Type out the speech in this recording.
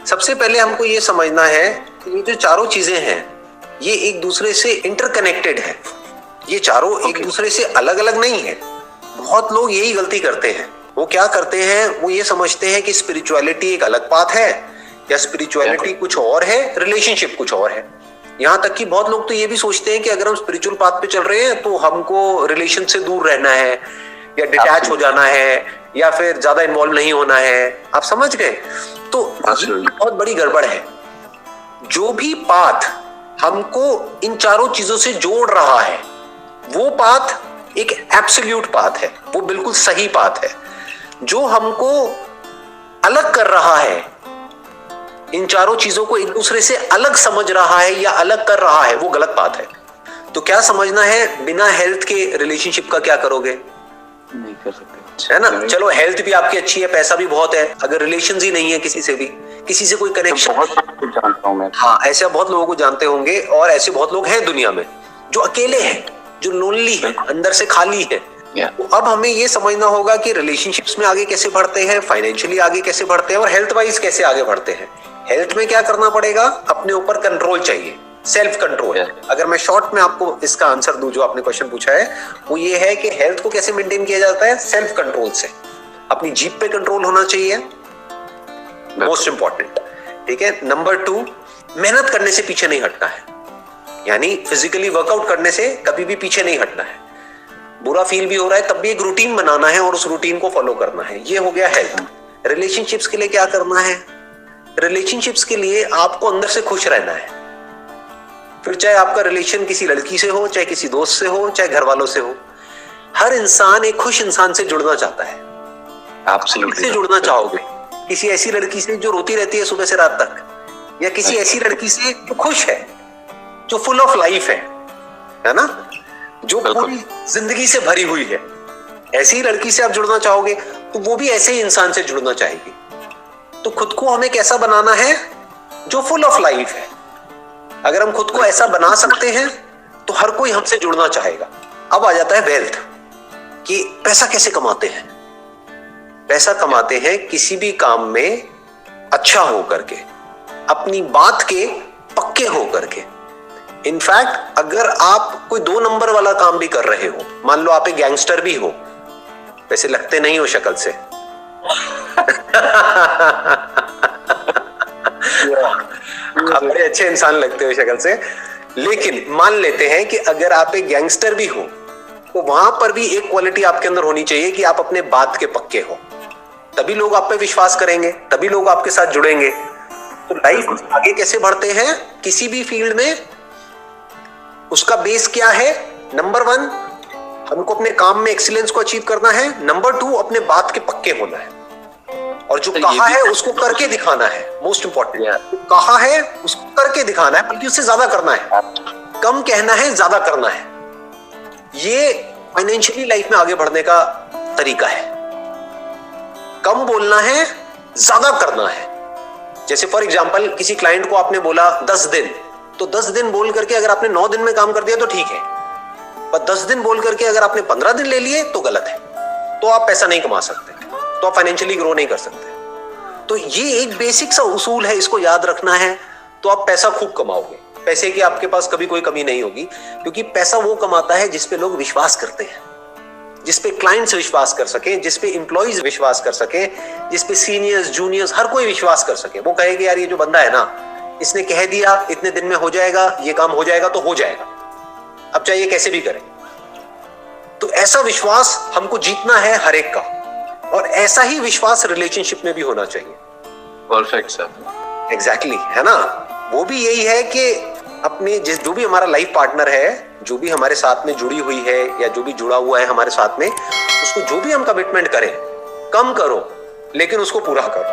सबसे पहले हमको ये समझना है कि ये जो चारों चीजें हैं ये एक दूसरे से इंटरकनेक्टेड है। ये चारों एक दूसरे से अलग अलग नहीं है। बहुत लोग यही गलती करते हैं। वो क्या करते हैं, वो ये समझते हैं कि स्पिरिचुअलिटी एक अलग बात है या स्पिरिचुअलिटी कुछ और है, रिलेशनशिप कुछ और है। यहाँ तक कि बहुत लोग तो ये भी सोचते हैं कि अगर हम स्पिरिचुअल पाथ पे चल रहे हैं तो हमको रिलेशन से दूर रहना है या डिटैच हो जाना है या फिर ज्यादा इन्वॉल्व नहीं होना है। आप समझ गए? तो बहुत बड़ी गड़बड़ है। जो भी पाथ हमको इन चारों चीजों से जोड़ रहा है वो पाथ एक एब्सोल्यूट पाथ है, वो बिल्कुल सही पाथ है। जो हमको अलग कर रहा है, इन चारों चीजों को एक दूसरे से अलग समझ रहा है या अलग कर रहा है, वो गलत बात है। तो क्या समझना है, बिना हेल्थ के रिलेशनशिप का क्या करोगे? नहीं कर सकते, है ना? चलो हेल्थ भी आपकी अच्छी है, पैसा भी बहुत है, अगर रिलेशन ही नहीं है किसी से भी, किसी से कोई कनेक्शन, बहुत कुछ जानता हूं मैं। हाँ, ऐसे बहुत लोगों को जानते होंगे और ऐसे बहुत लोग हैं दुनिया में जो अकेले हैं, जो लोनली है, अंदर से खाली है। तो अब हमें ये समझना होगा कि रिलेशनशिप्स में आगे कैसे बढ़ते हैं, फाइनेंशियली आगे कैसे बढ़ते हैं और हेल्थ वाइज कैसे आगे बढ़ते हैं। हेल्थ में क्या करना पड़ेगा, अपने ऊपर कंट्रोल चाहिए, सेल्फ कंट्रोल। अगर मैं शॉर्ट में आपको इसका आंसर दूं, जो आपने क्वेश्चन पूछा है वो ये है कि हेल्थ को कैसे मेंटेन किया जाता है, सेल्फ कंट्रोल से। अपनी जीभ पे कंट्रोल होना चाहिए, मोस्ट इंपॉर्टेंट। ठीक है। नंबर 2, मेहनत करने से पीछे नहीं हटना है, यानी फिजिकली वर्कआउट करने से कभी भी पीछे नहीं हटना है। बुरा फील भी हो रहा है तब भी एक रूटीन बनाना है और उस रूटीन को फॉलो करना है। ये हो गया हेल्थ। रिलेशनशिप्स के लिए क्या करना है, रिलेशनशिप्स के लिए आपको अंदर से खुश रहना है। फिर चाहे आपका रिलेशन किसी लड़की से हो, चाहे किसी दोस्त से हो, चाहे घर वालों से हो, हर इंसान एक खुश इंसान से जुड़ना चाहता है। आप किससे जुड़ना चाहोगे? किसी ऐसी लड़की से जो रोती रहती है सुबह से रात तक, या किसी ऐसी लड़की से जो खुश है, जो फुल ऑफ लाइफ है ना, जो पूरी जिंदगी से भरी हुई है? ऐसी लड़की से आप जुड़ना चाहोगे तो वो भी ऐसे ही इंसान से जुड़ना चाहेगी। तो खुद को हमें कैसा बनाना है, जो फुल ऑफ लाइफ है। अगर हम खुद को ऐसा बना सकते हैं तो हर कोई हमसे जुड़ना चाहेगा। अब आ जाता है वेल्थ, कि पैसा कैसे कमाते हैं। पैसा कमाते हैं किसी भी काम में अच्छा हो करके, अपनी बात के पक्के हो करके। इनफैक्ट अगर आप कोई 2 नंबर वाला काम भी कर रहे हो, मान लो आप एक गैंगस्टर भी हो, वैसे लगते नहीं हो शक्ल से आप बड़े अच्छे इंसान लगते हो शक्ल से, लेकिन मान लेते हैं कि अगर आप एक गैंगस्टर भी हो तो वहां पर भी एक क्वालिटी आपके अंदर होनी चाहिए कि आप अपने बात के पक्के हो। तभी लोग आप पे विश्वास करेंगे, तभी लोग आपके साथ जुड़ेंगे। तो लाइफ आगे कैसे बढ़ते हैं किसी भी फील्ड में, उसका बेस क्या है? नंबर 1, हमको अपने काम में एक्सीलेंस को अचीव करना है। नंबर 2, अपने बात के पक्के होना है और जो कहा है उसको करके दिखाना है। मोस्ट इंपॉर्टेंट, कहा है उसको करके दिखाना है, बल्कि उससे ज्यादा करना है। कम कहना है, ज्यादा करना है। ये फाइनेंशियली लाइफ में आगे बढ़ने का तरीका है। कम बोलना है, ज्यादा करना है। जैसे फॉर एग्जांपल किसी क्लाइंट को आपने बोला 10 दिन, तो 10 दिन बोल करके अगर आपने 9 दिन में काम कर दिया तो ठीक है, पर 10 दिन बोल करके अगर आपने 15 दिन ले लिए तो गलत है। तो आप पैसा नहीं कमा सकते, तो आप फाइनेंशियली ग्रो नहीं कर सकते। तो ये एक बेसिक सा उसूल है, इसको याद रखना है तो आप पैसा खूब कमाओगे। पैसे की आपके पास कभी कोई कमी नहीं होगी, क्योंकि पैसा वो कमाता है जिसपे लोग विश्वास करते हैं, जिसपे क्लाइंट्स विश्वास कर सके, जिसपे एम्प्लॉइज विश्वास कर सके, जिसपे सीनियर्स जूनियर्स हर कोई विश्वास कर सके। वो कहेगा यार ये जो बंदा है ना, इसने कह दिया इतने दिन में हो जाएगा, ये काम हो जाएगा तो हो जाएगा, अब चाहे ये कैसे भी करे। तो ऐसा विश्वास हमको जीतना है हर एक का, और ऐसा ही विश्वास रिलेशनशिप में भी होना चाहिए। परफेक्ट सर, एग्जैक्टली, है ना। वो भी यही है कि अपने जो भी हमारा लाइफ पार्टनर है, जो भी हमारे साथ में जुड़ी हुई है या जो भी जुड़ा हुआ है हमारे साथ में, उसको जो भी हम कमिटमेंट करें, कम करो लेकिन उसको पूरा करो।